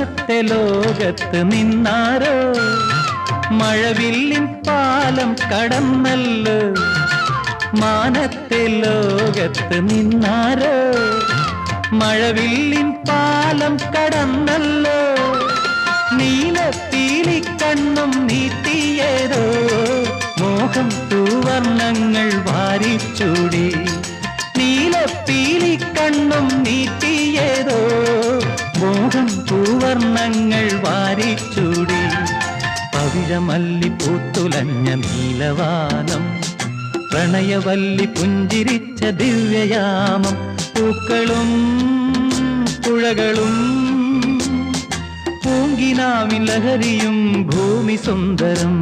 മാനത്തെ ലോകത്ത് നിന്നാരോ മഴവില്ലിൻ പാലം കടന്നല്ലോ മാനത്തെ ലോകത്ത് നിന്നാരോ മഴവില്ലിൻ പാലം കടന്നല്ലോ നീലപ്പീലിക്കണ്ണും നീട്ടിയേതോ മോഹം തൂവർണ്ണങ്ങൾ വാരിച്ചൂടി നീലപ്പീലിക്കണ്ണും നീട്ടിയേതോ മോഹം തൂവർണ്ണങ്ങൾ വാരിച്ചൂടി പവിഴമല്ലി പൂത്തുലഞ്ഞ നീലവാനം പ്രണയവല്ലി പുഞ്ചിരിച്ച ദിവ്യയാമം പൂക്കളും പുഴകളും പൂങ്കിനാവിൻ ലഹരിയും ഭൂമി സുന്ദരം